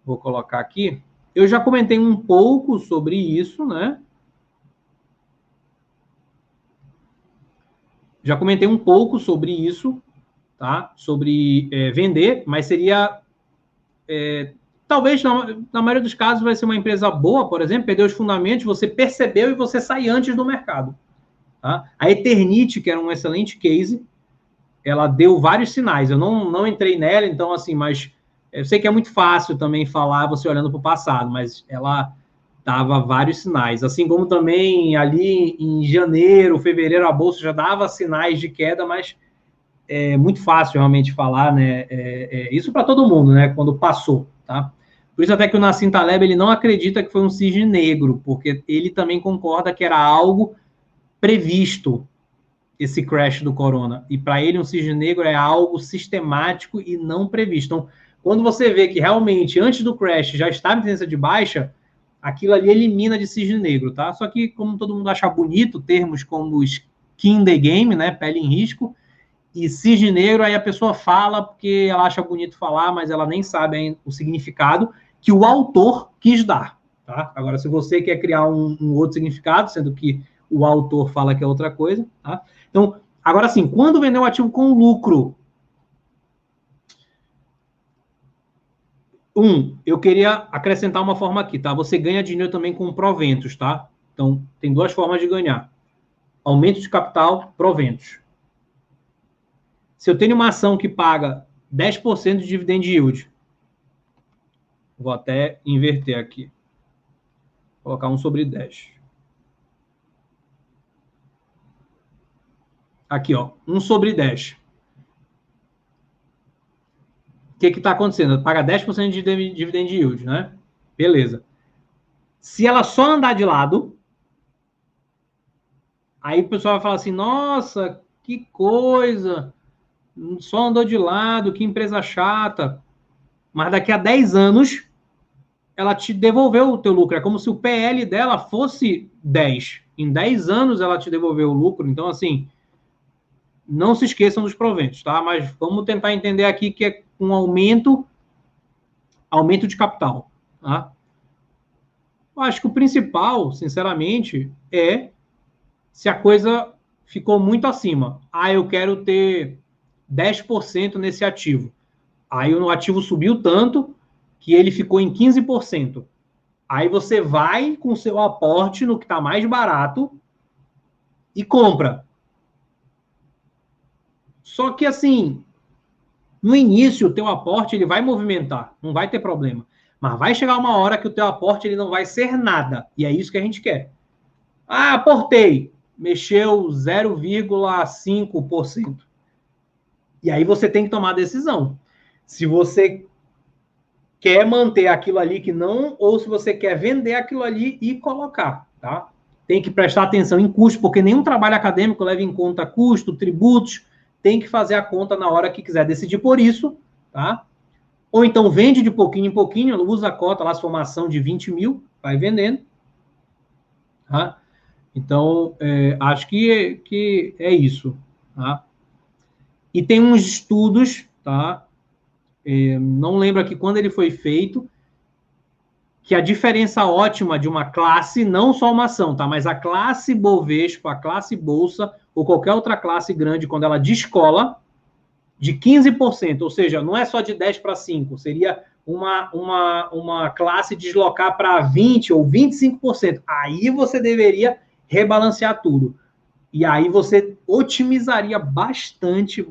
Vou colocar aqui. Eu já comentei um pouco sobre isso, né? Já comentei um pouco sobre isso, tá? Sobre vender, mas seria... talvez, na maioria dos casos, vai ser uma empresa boa, por exemplo, perdeu os fundamentos, você percebeu e você sai antes do mercado. Tá? A Eternit, que era um excelente case, ela deu vários sinais. Eu não entrei nela, então, assim, mas eu sei que é muito fácil também falar você olhando para o passado, mas ela dava vários sinais. Assim como também ali em janeiro, fevereiro, a bolsa já dava sinais de queda, mas é muito fácil realmente falar, né? Isso para todo mundo, né? Quando passou, tá? Por isso até que o Nassim Taleb, ele não acredita que foi um cisne negro, porque ele também concorda que era algo previsto, esse crash do corona. E para ele, um cisne negro é algo sistemático e não previsto. Então, quando você vê que realmente, antes do crash, já estava em tendência de baixa, aquilo ali elimina de cisne negro, tá? Só que, como todo mundo acha bonito, termos como skin in the game, né? Pele em risco, e cisne negro, aí a pessoa fala porque ela acha bonito falar, mas ela nem sabe o significado que o autor quis dar, tá? Agora, se você quer criar um outro significado, sendo que o autor fala que é outra coisa, tá? Então, agora sim, quando vender um ativo com lucro, eu queria acrescentar uma forma aqui, tá? Você ganha dinheiro também com proventos, tá? Então, tem duas formas de ganhar. Aumento de capital, proventos. Se eu tenho uma ação que paga 10% de dividend yield, Vou até inverter aqui. Vou colocar 1 sobre 10. Aqui, ó, 1 sobre 10. O que está acontecendo? Paga 10% de dividend yield, né? Beleza. Se ela só andar de lado, aí o pessoal vai falar assim, nossa, que coisa, só andou de lado, que empresa chata. Mas daqui a 10 anos, ela te devolveu o teu lucro. É como se o PL dela fosse 10. Em 10 anos, ela te devolveu o lucro. Então, assim, não se esqueçam dos proventos, tá? Mas vamos tentar entender aqui que é um aumento de capital, tá? Eu acho que o principal, sinceramente, é se a coisa ficou muito acima. Ah, eu quero ter 10% nesse ativo. Aí o ativo subiu tanto que ele ficou em 15%. Aí você vai com o seu aporte no que está mais barato e compra. Só que, assim, no início, o teu aporte ele vai movimentar, não vai ter problema. Mas vai chegar uma hora que o teu aporte ele não vai ser nada. E é isso que a gente quer. Ah, aportei. Mexeu 0,5%. E aí você tem que tomar a decisão. Se você quer manter aquilo ali que não, ou se você quer vender aquilo ali e colocar, tá? Tem que prestar atenção em custo, porque nenhum trabalho acadêmico leva em conta custo, tributos, tem que fazer a conta na hora que quiser decidir por isso, tá? Ou então vende de pouquinho em pouquinho, usa a cota lá, sua ação de 20 mil, vai vendendo, tá? Então, acho que é isso, tá? E tem uns estudos, tá? Não lembro aqui quando ele foi feito, que a diferença ótima de uma classe, não só uma ação, tá? Mas a classe Bovespa, a classe Bolsa, ou qualquer outra classe grande, quando ela descola, de 15%, ou seja, não é só de 10 para 5, seria uma classe deslocar para 20 ou 25%. Aí você deveria rebalancear tudo. E aí você otimizaria bastante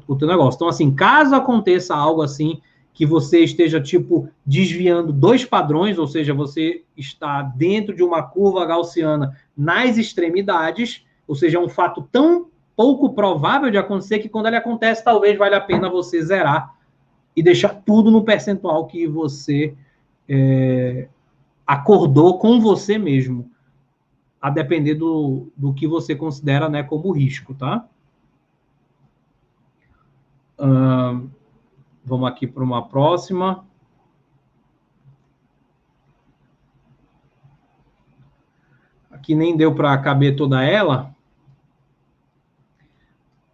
o teu negócio. Então, assim, caso aconteça algo assim, que você esteja, tipo, desviando dois padrões, ou seja, você está dentro de uma curva gaussiana nas extremidades, ou seja, é um fato tão pouco provável de acontecer que quando ele acontece, talvez valha a pena você zerar e deixar tudo no percentual que você acordou com você mesmo, a depender do que você considera, né, como risco, tá? Vamos aqui para uma próxima. Aqui nem deu para caber toda ela.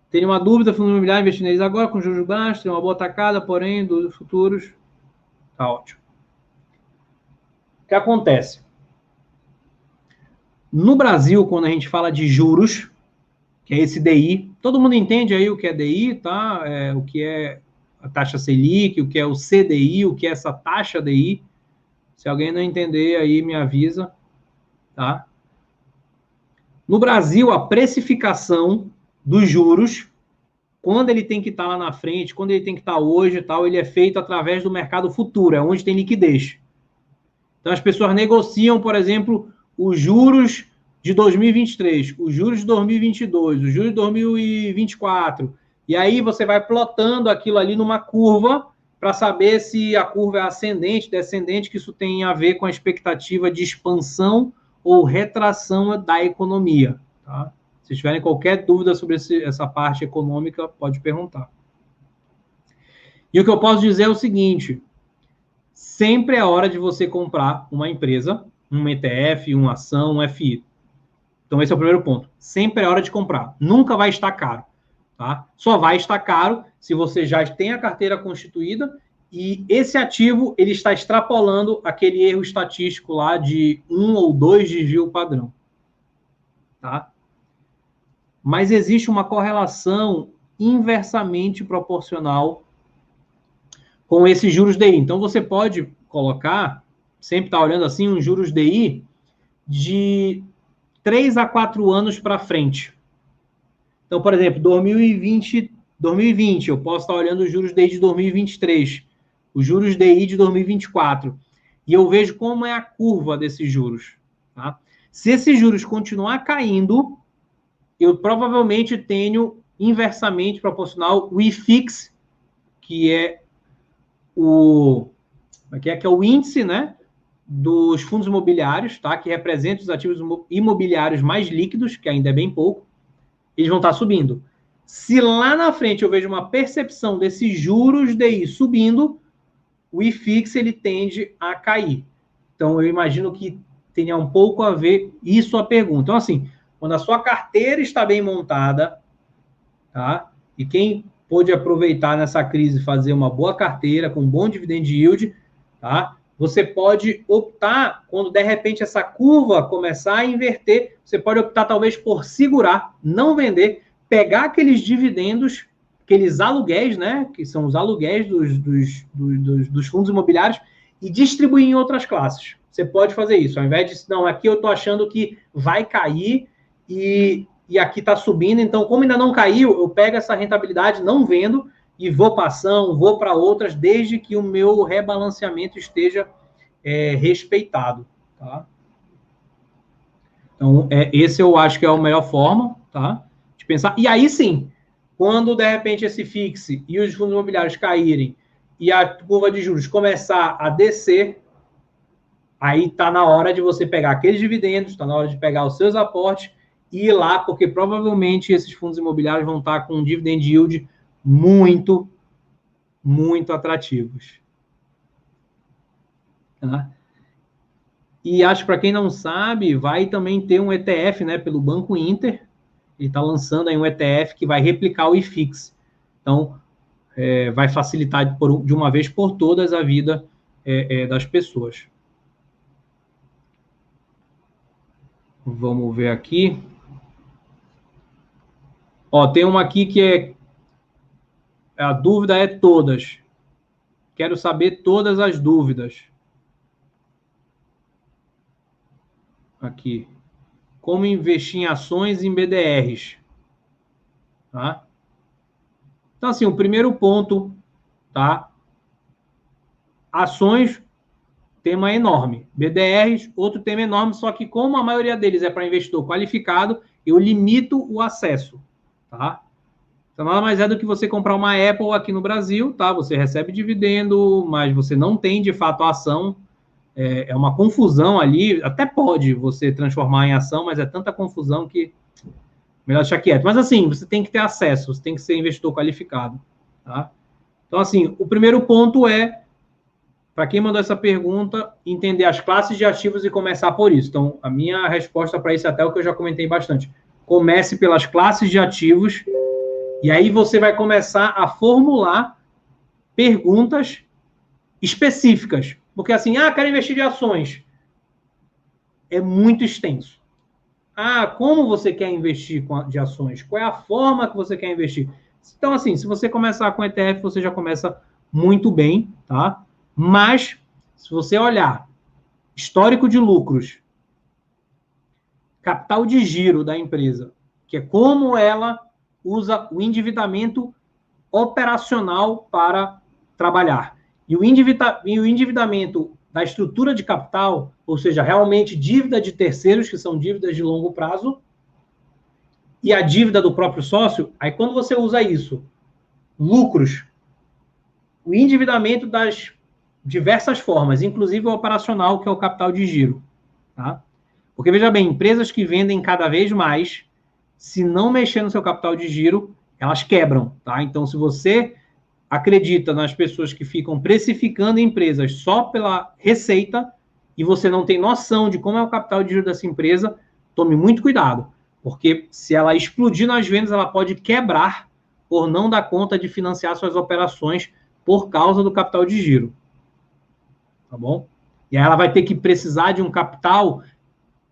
Tem uma dúvida, fundo imobiliário, investir neles agora, com juros baixos, tem uma boa tacada, porém, dos futuros. Tá ótimo. O que acontece? No Brasil, quando a gente fala de juros, que é esse DI, todo mundo entende aí o que é DI, tá? O que é a taxa Selic, o que é o CDI, o que é essa taxa DI. Se alguém não entender aí, me avisa, tá? No Brasil, a precificação dos juros, quando ele tem que estar lá na frente, quando ele tem que estar hoje e tal, ele é feito através do mercado futuro, é onde tem liquidez. Então, as pessoas negociam, por exemplo, os juros de 2023, os juros de 2022, os juros de 2024, e aí você vai plotando aquilo ali numa curva para saber se a curva é ascendente, descendente, que isso tem a ver com a expectativa de expansão ou retração da economia, tá? Se tiverem qualquer dúvida sobre essa parte econômica, pode perguntar. E o que eu posso dizer é o seguinte: sempre é hora de você comprar uma empresa, um ETF, uma ação, um FI. Então, esse é o primeiro ponto. Sempre é hora de comprar. Nunca vai estar caro, tá? Só vai estar caro se você já tem a carteira constituída e esse ativo ele está extrapolando aquele erro estatístico lá de 1 ou 2 desvio padrão, tá? Mas existe uma correlação inversamente proporcional com esses juros DI. Então, você pode colocar, sempre está olhando assim, uns juros DI de 3 a 4 anos para frente. Então, por exemplo, 2020, eu posso estar olhando os juros desde 2023. os juros DI de 2024, e eu vejo como é a curva desses juros. Tá? Se esses juros continuar caindo, eu provavelmente tenho inversamente proporcional o IFIX, que é o índice, né, dos fundos imobiliários, tá? Que representa os ativos imobiliários mais líquidos, que ainda é bem pouco, eles vão estar subindo. Se lá na frente eu vejo uma percepção desses juros DI subindo, o IFIX ele tende a cair. Então, eu imagino que tenha um pouco a ver isso a pergunta. Então, assim, quando a sua carteira está bem montada, tá? E quem pôde aproveitar nessa crise fazer uma boa carteira com um bom dividend yield, tá? Você pode optar, quando de repente essa curva começar a inverter, você pode optar talvez por segurar, não vender, pegar aqueles dividendos, aqueles aluguéis, né? Que são os aluguéis dos fundos imobiliários e distribuir em outras classes. Você pode fazer isso, ao invés de, não, aqui eu estou achando que vai cair e aqui está subindo, então como ainda não caiu, eu pego essa rentabilidade, não vendo, e vou para ação, vou para outras, desde que o meu rebalanceamento esteja respeitado. Tá? Então, esse eu acho que é a melhor forma, tá, de pensar. E aí sim, quando de repente esse fixe e os fundos imobiliários caírem e a curva de juros começar a descer, aí está na hora de você pegar aqueles dividendos, está na hora de pegar os seus aportes e ir lá, porque provavelmente esses fundos imobiliários vão estar com um dividend yield muito, muito atrativos. Tá? E acho que para quem não sabe, vai também ter um ETF, né, pelo Banco Inter. Ele está lançando aí um ETF que vai replicar o IFIX. Então, vai facilitar de uma vez por todas a vida das pessoas. Vamos ver aqui. Ó, tem uma aqui que a dúvida é todas. Quero saber todas as dúvidas. Aqui. Como investir em ações em BDRs. Tá? Então, assim, o primeiro ponto, tá? Ações, tema enorme. BDRs, outro tema enorme, só que como a maioria deles é para investidor qualificado, eu limito o acesso, tá? Então, nada mais é do que você comprar uma Apple aqui no Brasil, tá? Você recebe dividendo, mas você não tem, de fato, a ação. É uma confusão ali. Até pode você transformar em ação, mas é tanta confusão que melhor deixar quieto. Mas, assim, você tem que ter acesso, você tem que ser investidor qualificado, tá? Então, assim, o primeiro ponto é, para quem mandou essa pergunta, entender as classes de ativos e começar por isso. Então, a minha resposta para isso é até o que eu já comentei bastante. Comece pelas classes de ativos e aí você vai começar a formular perguntas específicas. Porque assim, quero investir em ações. É muito extenso. Como você quer investir de ações? Qual é a forma que você quer investir? Então, assim, se você começar com ETF, você já começa muito bem, tá? Mas, se você olhar histórico de lucros, capital de giro da empresa, que é como ela usa o endividamento operacional para trabalhar. E o endividamento da estrutura de capital, ou seja, realmente dívida de terceiros, que são dívidas de longo prazo, e a dívida do próprio sócio, aí quando você usa isso, lucros, o endividamento das diversas formas, inclusive o operacional, que é o capital de giro. Tá? Porque, veja bem, empresas que vendem cada vez mais, se não mexer no seu capital de giro, elas quebram. Tá? Então, se você acredita nas pessoas que ficam precificando empresas só pela receita e você não tem noção de como é o capital de giro dessa empresa, tome muito cuidado, porque se ela explodir nas vendas, ela pode quebrar por não dar conta de financiar suas operações por causa do capital de giro. Tá bom? E aí ela vai ter que precisar de um capital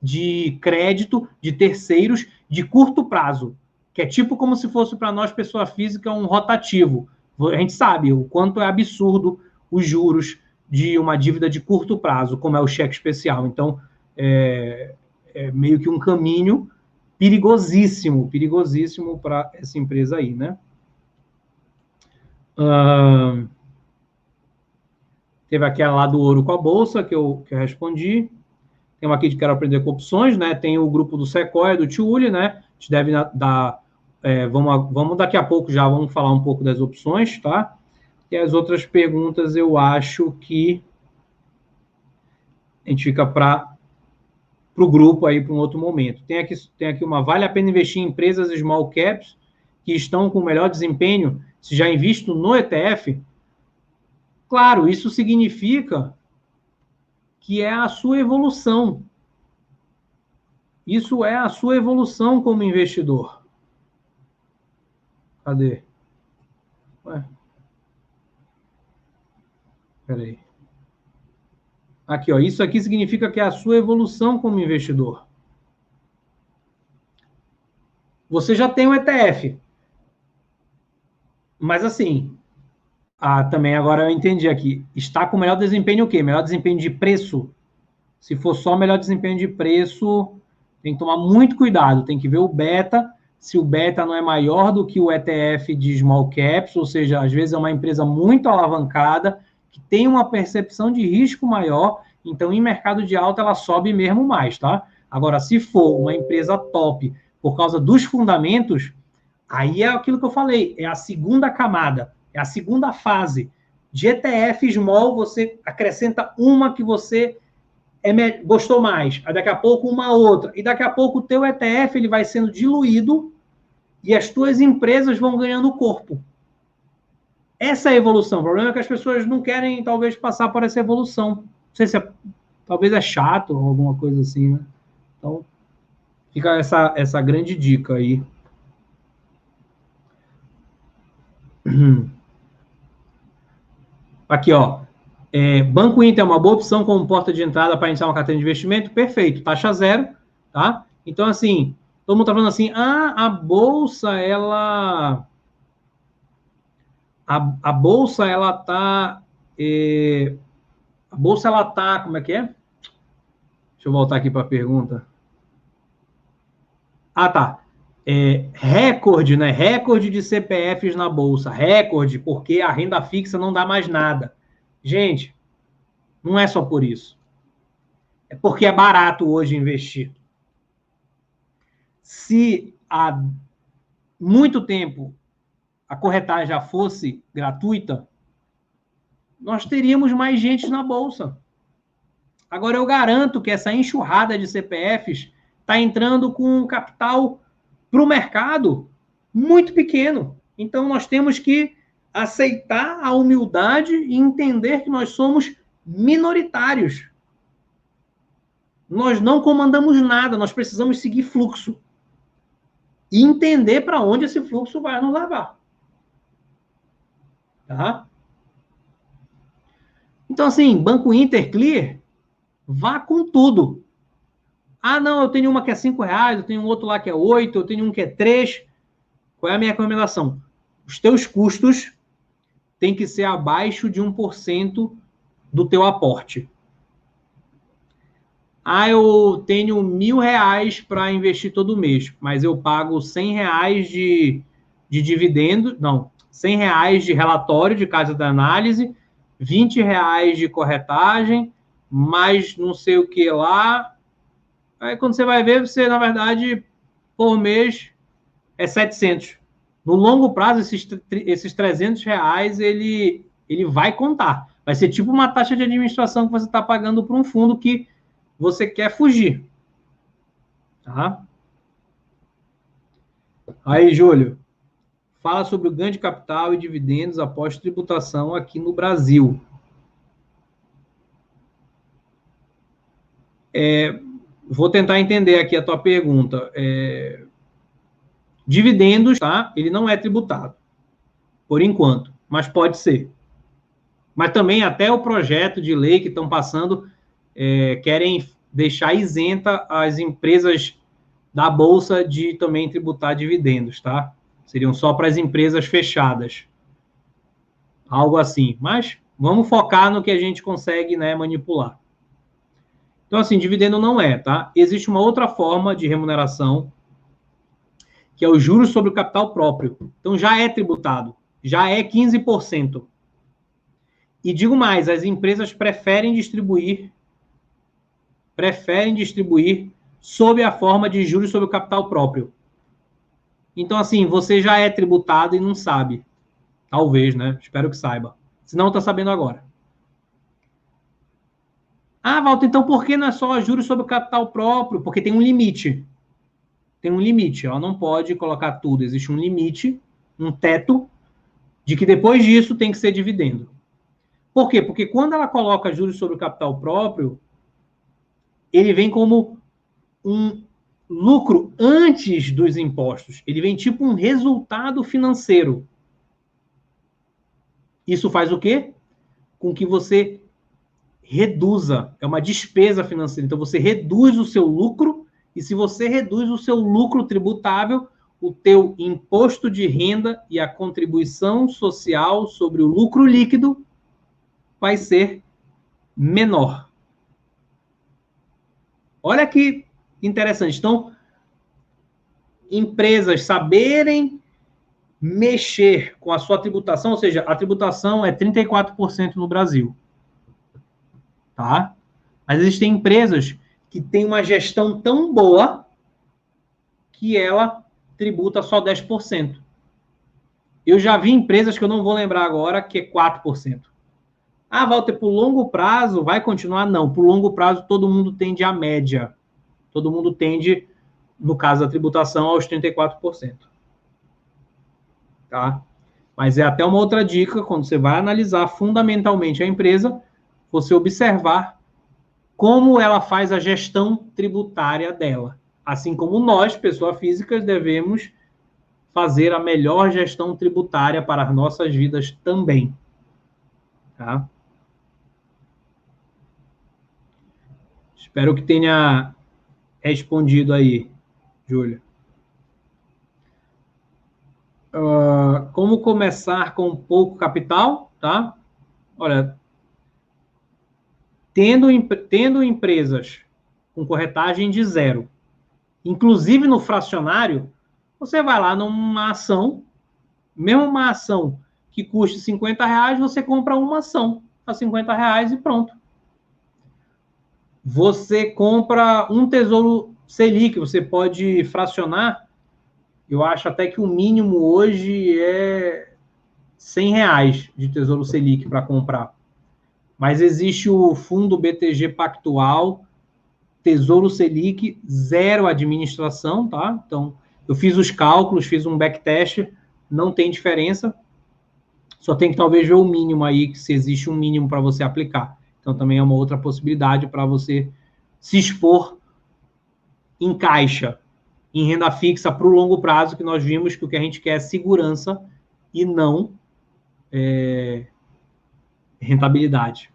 de crédito de terceiros de curto prazo, que é tipo como se fosse para nós, pessoa física, um rotativo. A gente sabe o quanto é absurdo os juros de uma dívida de curto prazo, como é o cheque especial. Então, é meio que um caminho perigosíssimo para essa empresa aí, né? Teve aquela lá do ouro com a bolsa, que eu respondi. Tem uma aqui de quero aprender com opções, né? Tem o grupo do Sequoia, do Tiuli, né? A gente deve dar... vamos daqui a pouco já, vamos falar um pouco das opções, tá? E as outras perguntas eu acho que a gente fica para o grupo aí para um outro momento. Tem aqui uma, vale a pena investir em empresas small caps que estão com melhor desempenho se já invisto no ETF? Claro, isso significa que é a sua evolução. Isso é a sua evolução como investidor. Cadê? Ué. Peraí. Aqui, ó. Isso aqui significa que é a sua evolução como investidor. Você já tem um ETF. Mas assim, também agora eu entendi aqui. Está com melhor desempenho o quê? Melhor desempenho de preço. Se for só melhor desempenho de preço, tem que tomar muito cuidado. Tem que ver o beta. Se o beta não é maior do que o ETF de small caps, ou seja, às vezes é uma empresa muito alavancada, que tem uma percepção de risco maior, então em mercado de alta ela sobe mesmo mais, tá? Agora, se for uma empresa top por causa dos fundamentos, aí é aquilo que eu falei, é a segunda camada, é a segunda fase. De ETF small, você acrescenta uma que você gostou mais, aí daqui a pouco uma outra, e daqui a pouco o teu ETF ele vai sendo diluído e as tuas empresas vão ganhando corpo. Essa é a evolução. O problema é que as pessoas não querem, talvez, passar por essa evolução. Não sei se talvez é chato ou alguma coisa assim, né? Então, fica essa grande dica aí. Aqui, ó. Banco Inter é uma boa opção como porta de entrada para iniciar uma carteira de investimento? Perfeito. Taxa zero, tá? Então, assim, todo mundo tá falando assim, a bolsa, ela... A bolsa, ela tá... A bolsa, ela tá... Como é que é? Deixa eu voltar aqui para a pergunta. Tá. Recorde, né? Recorde de CPFs na bolsa. Recorde, porque a renda fixa não dá mais nada. Gente, não é só por isso. É porque é barato hoje investir. Se há muito tempo a corretagem já fosse gratuita, nós teríamos mais gente na bolsa. Agora, eu garanto que essa enxurrada de CPFs está entrando com um capital para o mercado muito pequeno. Então, nós temos que aceitar a humildade e entender que nós somos minoritários. Nós não comandamos nada, nós precisamos seguir fluxo. E entender para onde esse fluxo vai nos levar. Tá? Então, assim, Banco Inter, Clear, vá com tudo. Não, eu tenho uma que é R$5, eu tenho um outro lá que é 8, eu tenho um que é 3. Qual é a minha recomendação? Os teus custos têm que ser abaixo de 1% do teu aporte. Eu tenho R$1.000 para investir todo mês, mas eu pago R$100 de dividendo, não, R$100 de relatório de casa da análise, R$20 de corretagem, mais não sei o que lá. Aí, quando você vai ver, você, na verdade, por mês, é 700. No longo prazo, esses R$300, ele vai contar. Vai ser tipo uma taxa de administração que você está pagando para um fundo que você quer fugir. Tá? Aí, Júlio, fala sobre o ganho de capital e dividendos após tributação aqui no Brasil. Vou tentar entender aqui a tua pergunta. Dividendos, tá? Ele não é tributado, por enquanto, mas pode ser. Mas também até o projeto de lei que estão passando querem deixar isenta as empresas da Bolsa de também tributar dividendos, tá? Seriam só para as empresas fechadas. Algo assim. Mas vamos focar no que a gente consegue, né, manipular. Então, assim, dividendo não é, tá? Existe uma outra forma de remuneração, que é o juros sobre o capital próprio. Então, já é tributado. Já é 15%. E digo mais, as empresas preferem distribuir sob a forma de juros sobre o capital próprio. Então, assim, você já é tributado e não sabe. Talvez, né? Espero que saiba. Se não, está sabendo agora. Ah, Walter, então por que não é só juros sobre o capital próprio? Porque tem um limite. Tem um limite. Ela não pode colocar tudo. Existe um limite, um teto, de que depois disso tem que ser dividendo. Por quê? Porque quando ela coloca juros sobre o capital próprio, ele vem como um lucro antes dos impostos. Ele vem tipo um resultado financeiro. Isso faz o quê? Com que você reduza. É uma despesa financeira. Então, você reduz o seu lucro, e se você reduz o seu lucro tributável, o teu imposto de renda e a contribuição social sobre o lucro líquido vai ser menor. Olha que interessante. Então, empresas saberem mexer com a sua tributação, ou seja, a tributação é 34% no Brasil. Tá? Mas existem empresas que têm uma gestão tão boa que ela tributa só 10%. Eu já vi empresas que eu não vou lembrar agora, que é 4%. Ah, Walter, por longo prazo vai continuar? Não, por longo prazo todo mundo tende à média. Todo mundo tende, no caso da tributação, aos 34%. Tá? Mas é até uma outra dica, quando você vai analisar fundamentalmente a empresa, você observar como ela faz a gestão tributária dela. Assim como nós, pessoas físicas, devemos fazer a melhor gestão tributária para as nossas vidas também. Tá? Espero que tenha respondido aí, Júlia. Como começar com pouco capital, tá? Olha, tendo empresas com corretagem de zero, inclusive no fracionário, você vai lá numa ação, mesmo uma ação que custe R$50, você compra uma ação a R$50 e pronto. Você compra um Tesouro Selic, você pode fracionar, eu acho até que o mínimo hoje é R$100 de Tesouro Selic para comprar. Mas existe o fundo BTG Pactual, Tesouro Selic, zero administração, tá? Então, eu fiz os cálculos, fiz um backtest, não tem diferença. Só tem que talvez ver o mínimo aí, se existe um mínimo para você aplicar. Então, também é uma outra possibilidade para você se expor em caixa, em renda fixa para o longo prazo, que nós vimos que o que a gente quer é segurança e não rentabilidade.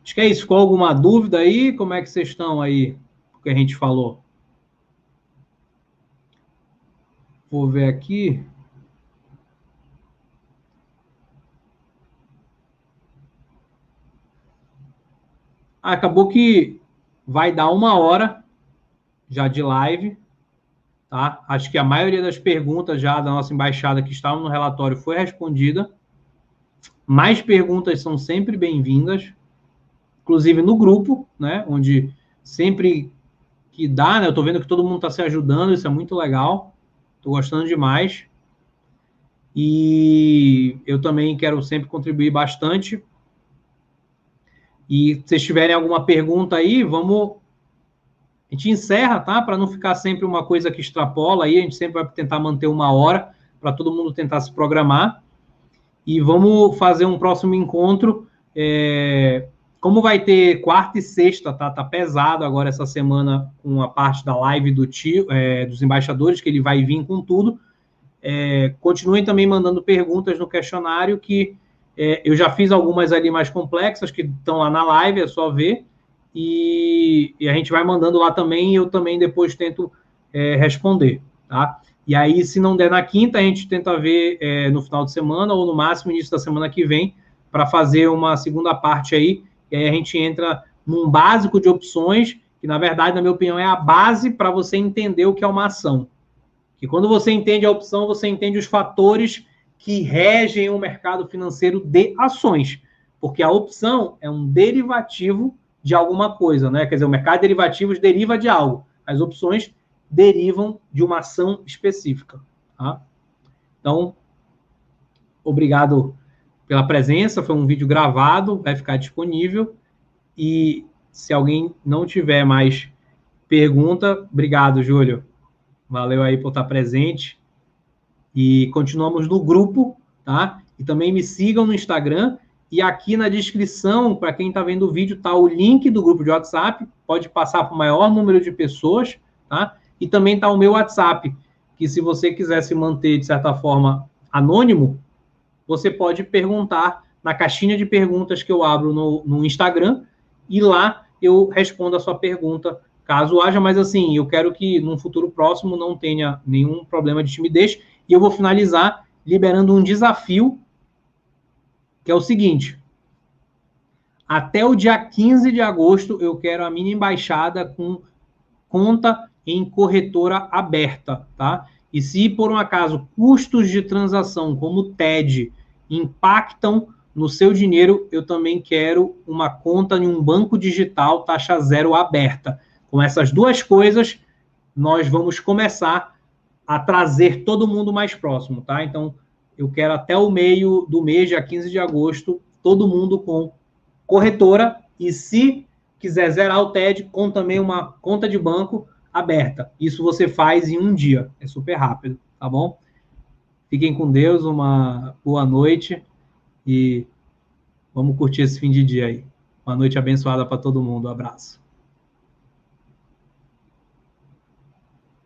Acho que é isso. Ficou alguma dúvida aí? Como é que vocês estão aí? O que a gente falou? Vou ver aqui. Acabou que vai dar 1 hora já de live, tá? Acho que a maioria das perguntas já da nossa embaixada que estavam no relatório foi respondida. Mais perguntas são sempre bem-vindas, inclusive no grupo, né? Onde sempre que dá, né? Eu estou vendo que todo mundo está se ajudando, isso é muito legal. Estou gostando demais. E eu também quero sempre contribuir bastante. E se vocês tiverem alguma pergunta aí, a gente encerra, tá? Para não ficar sempre uma coisa que extrapola aí, a gente sempre vai tentar manter 1 hora para todo mundo tentar se programar. E vamos fazer um próximo encontro. Como vai ter quarta e sexta, tá? Tá pesado agora essa semana com a parte da live dos embaixadores, que ele vai vir com tudo. Continuem também mandando perguntas no questionário, que eu já fiz algumas ali mais complexas, que estão lá na live, é só ver. E a gente vai mandando lá também, e eu também depois tento responder, tá? E aí, se não der na quinta, a gente tenta ver no final de semana, ou no máximo início da semana que vem, para fazer uma segunda parte aí, e aí a gente entra num básico de opções, que na verdade, na minha opinião, é a base para você entender o que é uma ação. Que quando você entende a opção, você entende os fatores que regem o mercado financeiro de ações. Porque a opção é um derivativo de alguma coisa, né? Quer dizer, o mercado de derivativos deriva de algo. As opções derivam de uma ação específica. Tá? Então, obrigado pela presença. Foi um vídeo gravado, vai ficar disponível. E se alguém não tiver mais pergunta, obrigado, Júlio. Valeu aí por estar presente. E continuamos no grupo, tá? E também me sigam no Instagram. E aqui na descrição, para quem está vendo o vídeo, tá o link do grupo de WhatsApp. Pode passar para o maior número de pessoas, tá? E também tá o meu WhatsApp, que se você quiser se manter, de certa forma, anônimo, você pode perguntar na caixinha de perguntas que eu abro no Instagram, e lá eu respondo a sua pergunta, caso haja. Mas assim, eu quero que num futuro próximo não tenha nenhum problema de timidez. E eu vou finalizar liberando um desafio, que é o seguinte: até o dia 15 de agosto eu quero a mini embaixada com conta em corretora aberta, tá? E se por um acaso custos de transação como TED impactam no seu dinheiro, eu também quero uma conta em um banco digital taxa zero aberta. Com essas duas coisas, nós vamos começar a trazer todo mundo mais próximo, tá? Então, eu quero até o meio do mês, dia 15 de agosto, todo mundo com corretora, e se quiser zerar o TED, com também uma conta de banco aberta. Isso você faz em um dia, é super rápido, tá bom? Fiquem com Deus, uma boa noite e vamos curtir esse fim de dia aí. Uma noite abençoada para todo mundo, um abraço.